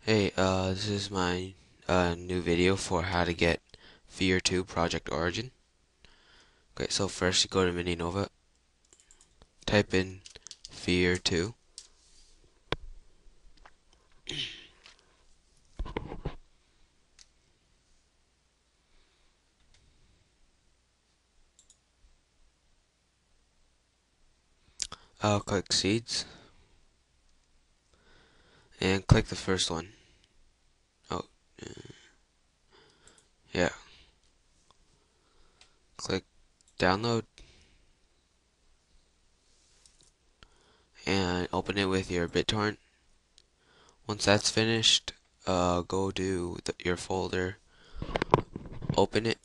Hey, this is my new video for how to get Fear 2 Project Origin. Okay, so first you go to MiniNova, type in Fear 2, click Seeds, and click the first one. Oh, yeah, click Download, and open it with your BitTorrent. Once that's finished, go to your folder, open it,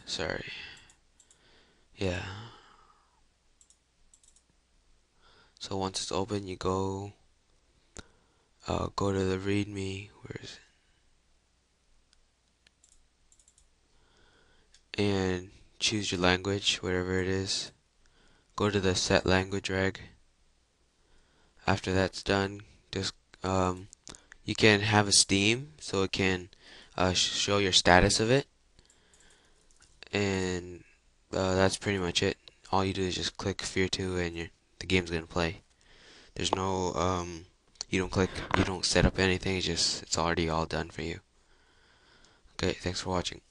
sorry, yeah. So once it's open, you go to the README, where is it? And choose your language, whatever it is. Go to the set language reg. After that's done, just you can have a Steam so it can show your status of it, and that's pretty much it. All you do is just click Fear 2 and the game's gonna play. There's no you don't set up anything. It's already all done for you. Okay, thanks for watching.